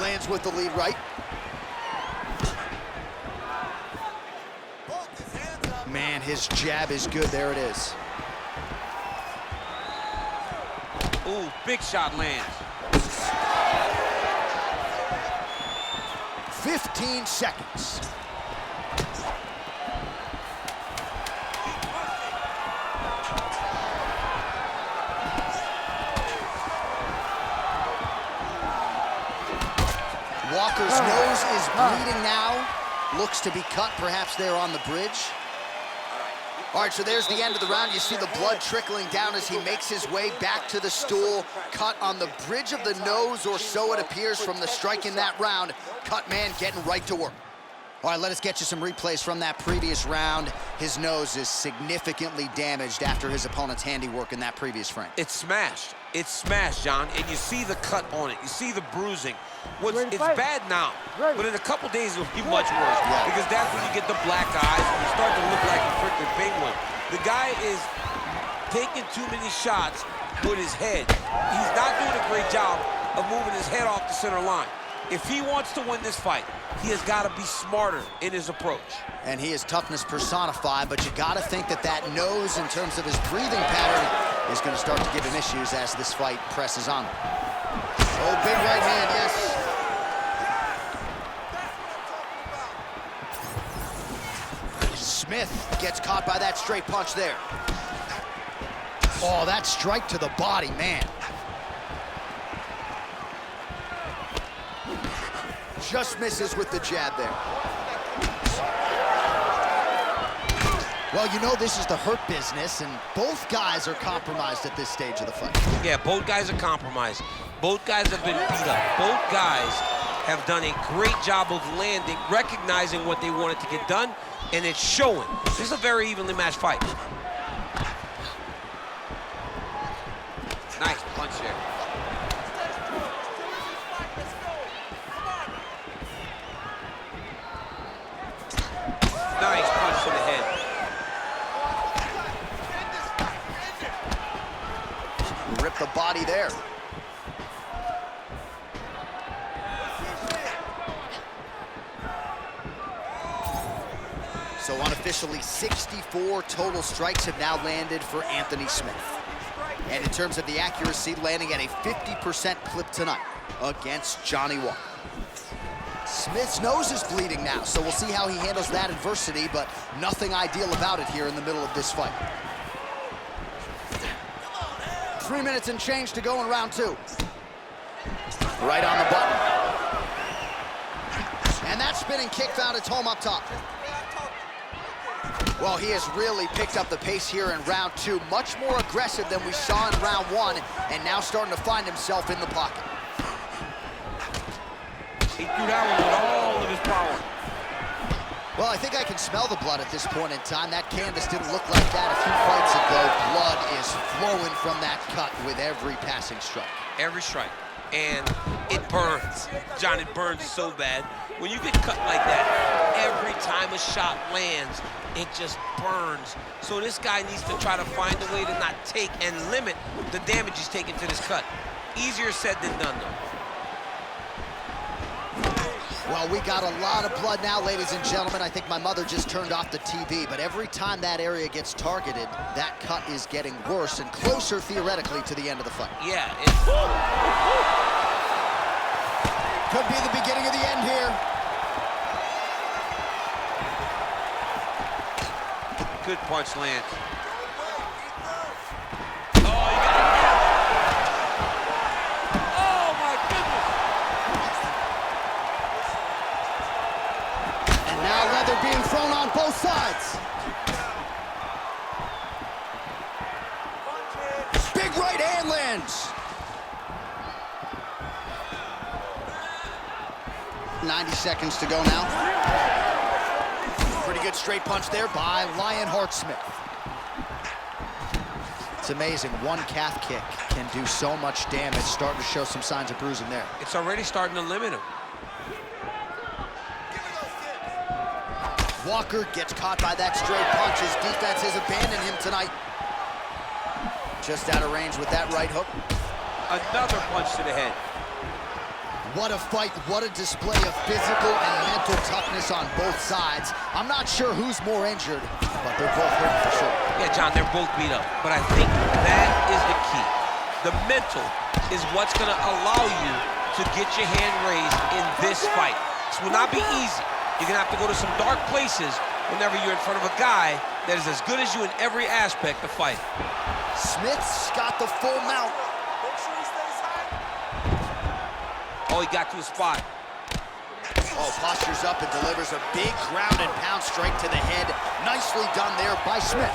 Lands with the lead right. Man, his jab is good. There it is. Ooh, big shot lands. 15 seconds. Walker's nose is bleeding now. Looks to be cut, perhaps there on the bridge. All right, so there's the end of the round. You see the blood trickling down as he makes his way back to the stool. Cut on the bridge of the nose, or so it appears from the strike in that round. Cut man getting right to work. All right, let us get you some replays from that previous round. His nose is significantly damaged after his opponent's handiwork in that previous frame. It's smashed. It's smashed, John, and you see the cut on it. You see the bruising. It's bad now, but in a couple days it'll be much worse, because that's when you get the black eyes and you start to look like a freaking penguin. The guy is taking too many shots with his head. He's not doing a great job of moving his head off the center line. If he wants to win this fight, he has got to be smarter in his approach. And he is toughness personified, but you got to think that that nose, in terms of his breathing pattern, is going to start to give him issues as this fight presses on. Oh, big right hand, yes. Smith gets caught by that straight punch there. Oh, that strike to the body, man. Just misses with the jab there. Well, you know this is the hurt business, and both guys are compromised at this stage of the fight. Yeah, both guys are compromised. Both guys have been beat up. Both guys have done a great job of landing, recognizing what they wanted to get done, and it's showing. This is a very evenly matched fight. Nice punch there. Nice punch to the head. Rip the body there. So unofficially, 64 total strikes have now landed for Anthony Smith. And in terms of the accuracy, landing at a 50% clip tonight against Johnny Walker. Smith's nose is bleeding now, so we'll see how he handles that adversity, but nothing ideal about it here in the middle of this fight. 3 minutes and change to go in round two. Right on the button. And that spinning kick found its home up top. Well, he has really picked up the pace here in round two, much more aggressive than we saw in round one, and now starting to find himself in the pocket. He threw that one with all of his power. Well, I think I can smell the blood at this point in time. That canvas didn't look like that a few fights ago. Blood is flowing from that cut with every passing strike. Every strike. And it burns. John, it burns so bad. When you get cut like that, every time a shot lands, it just burns. So this guy needs to try to find a way to not take and limit the damage he's taking to this cut. Easier said than done, though. Well, we got a lot of blood now, ladies and gentlemen. I think my mother just turned off the TV, but every time that area gets targeted, that cut is getting worse and closer, theoretically, to the end of the fight. Yeah. Could be the beginning of the end here. Good punch lands. Oh, you got it. Oh, my goodness. And now leather being thrown on both sides. Big right hand lands. 90 seconds to go now. Pretty good straight punch there by Lionheart Smith. It's amazing, one calf kick can do so much damage, starting to show some signs of bruising there. It's already starting to limit him. Walker gets caught by that straight punch. His defense has abandoned him tonight. Just out of range with that right hook. Another punch to the head. What a fight, what a display of physical and mental toughness on both sides. I'm not sure who's more injured, but they're both hurt for sure. Yeah, John, they're both beat up, but I think that is the key. The mental is what's gonna allow you to get your hand raised in this fight. This will not be easy. You're gonna have to go to some dark places whenever you're in front of a guy that is as good as you in every aspect of fighting. Smith's got the full mount. Oh, he got to his spot. Oh, postures up and delivers a big ground and pound strike to the head. Nicely done there by Smith.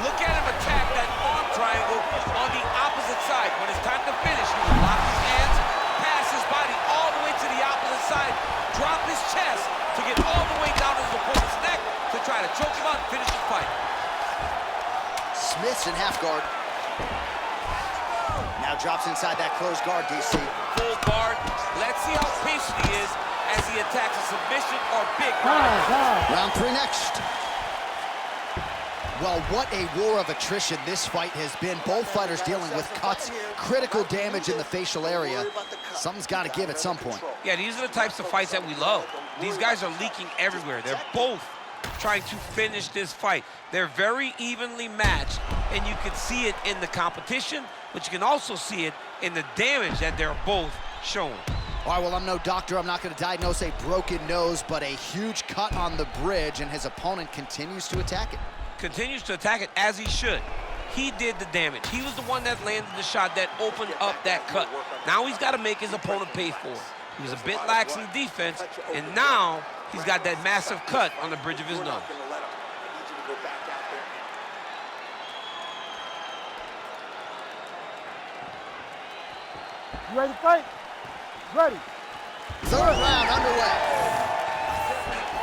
Look at him attack that arm triangle on the opposite side. When it's time to finish, he will lock his hands, pass his body all the way to the opposite side, drop his chest to get all the way down to his opponent's neck to try to choke him out and finish the fight. Smith's in half guard. Now drops inside that closed guard, DC. Full guard. Let's see how patient he is as he attacks a submission or big Time. Round three next. Well, what a war of attrition this fight has been. Both fighters dealing with cuts, critical damage in the facial area. Something's got to give at some point. Yeah, these are the types of fights that we love. These guys are leaking everywhere. They're both trying to finish this fight. They're very evenly matched, and you can see it in the competition, but you can also see it in the damage that they're both showing. All right, well, I'm no doctor. I'm not going to diagnose a broken nose, but a huge cut on the bridge, and his opponent continues to attack it. Continues to attack it as he should. He did the damage. He was the one that landed the shot that opened up that cut. Now he's got to make his opponent pay for it. He was a bit lax in defense, and now he's got that massive cut on the bridge of his nose. You ready to fight? Ready. Third round underway.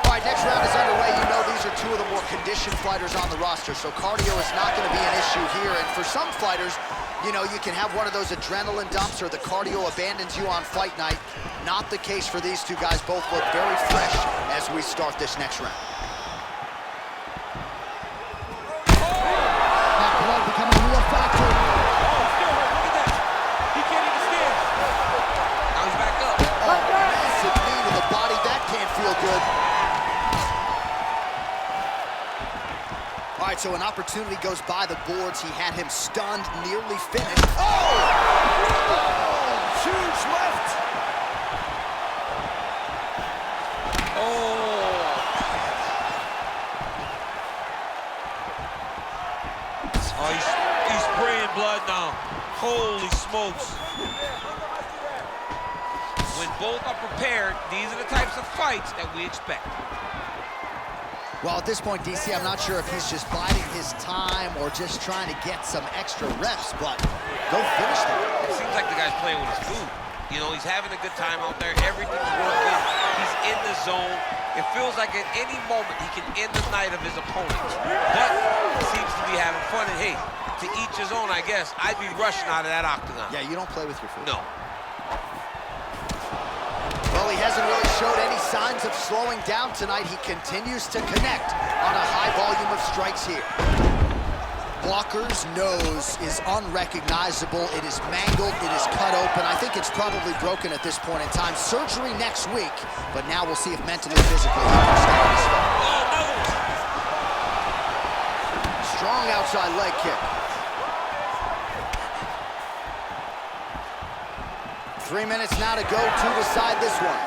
All right, next round is underway. You know these are two of the more conditioned fighters on the roster, so cardio is not going to be an issue here. And for some fighters, you know, you can have one of those adrenaline dumps or the cardio abandons you on fight night. Not the case for these two guys. Both look very fresh as we start this next round. That blood becoming a real factor. Oh, still hurt. Look at that. He can't even stand. Now he's back up. Oh, massive knee to the body. That can't feel good. All right, so an opportunity goes by the boards. He had him stunned, nearly finished. Oh! Huge left. Oh, he's spraying blood now. Holy smokes. When both are prepared, these are the types of fights that we expect. Well, at this point, DC, I'm not sure if he's just biding his time or just trying to get some extra reps, but go finish them. It seems like the guy's playing with his food. You know, he's having a good time out there. Everything's working. He's in the zone. It feels like at any moment he can end the night of his opponent. But he seems to be having fun, and hey, to each his own, I guess. I'd be rushing out of that octagon. Yeah, you don't play with your food. No. Well, he hasn't really showed any signs of slowing down tonight. He continues to connect on a high volume of strikes here. Walker's nose is unrecognizable. It is mangled. It is cut open. I think it's probably broken at this point in time. Surgery next week, but now we'll see if mentally, physically he can stay this fight. Strong outside leg kick. 3 minutes now to go to decide this one.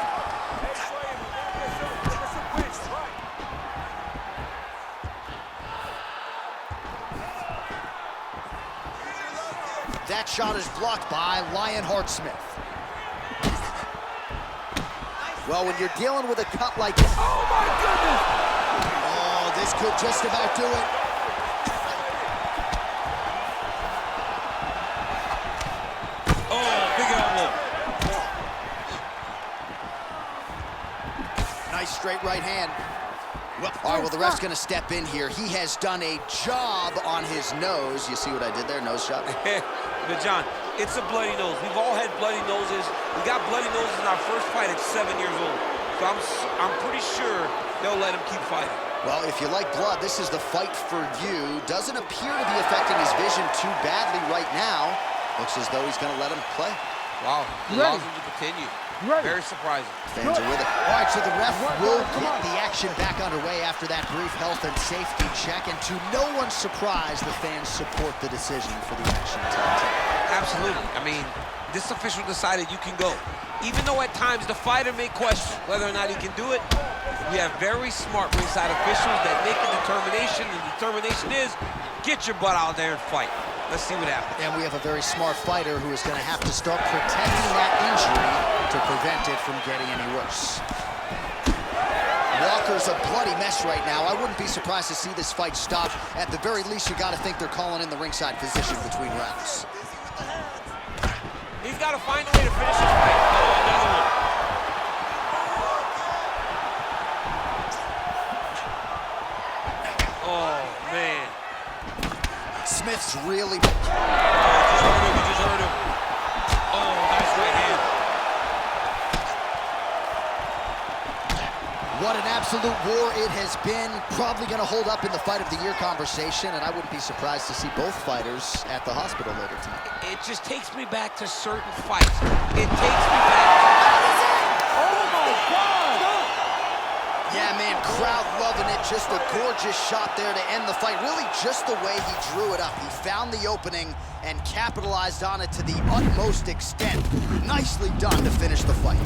That shot is blocked by Lionheart Smith. Well, when you're dealing with a cut like this, oh my goodness! Oh, this could just about do it. Oh, big elbow. Nice straight right hand. Well, all right, well, the ref's gonna step in here. He has done a job on his nose. You see what I did there? Nose shot. But John, it's a bloody nose. We've all had bloody noses. We got bloody noses in our first fight at 7 years old. So I'm pretty sure they'll let him keep fighting. Well, if you like blood, this is the fight for you. Doesn't appear to be affecting his vision too badly right now. Looks as though he's gonna let him play. Wow, he allows him to continue. Very surprising. Fans are with it. All right, so the ref will get the action back underway after that brief health and safety check. And to no one's surprise, the fans support the decision for the action to continue. Absolutely. I mean, this official decided you can go. Even though at times the fighter may question whether or not he can do it, we have very smart ringside officials that make a determination. And the determination is, get your butt out there and fight. Let's see what happens. And we have a very smart fighter who is going to have to start protecting that injury to prevent it from getting any worse. Walker's a bloody mess right now. I wouldn't be surprised to see this fight stop. At the very least, you got to think they're calling in the ringside position between rounds. He's got to find a way to finish this fight. Oh, another one. Oh, man. Smith's really... Oh, he just hurt him. Oh, nice right hand. What an absolute war it has been. Probably going to hold up in the fight of the year conversation, and I wouldn't be surprised to see both fighters at the hospital later tonight. It just takes me back to certain fights. It takes me back to... Oh, my God! Yeah, man, crowd loving it. Just a gorgeous shot there to end the fight. Really just the way he drew it up. He found the opening and capitalized on it to the utmost extent. Nicely done to finish the fight.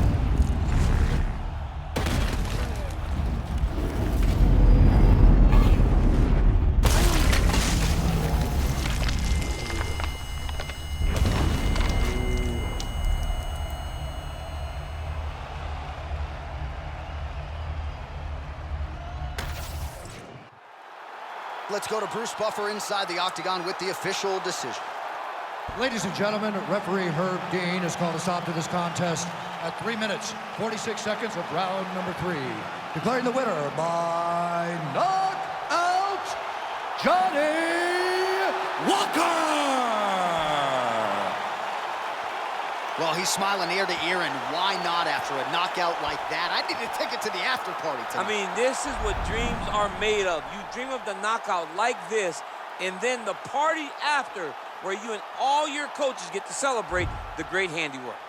Let's go to Bruce Buffer inside the octagon with the official decision. Ladies and gentlemen, referee Herb Dean has called a stop to this contest at 3 minutes, 46 seconds of round number 3. Declaring the winner by knockout, Johnny Walker! Well, he's smiling ear to ear, and why not after a knockout like that? I need a ticket to the after party tonight. I mean, this is what dreams are made of. You dream of the knockout like this, and then the party after, where you and all your coaches get to celebrate the great handiwork.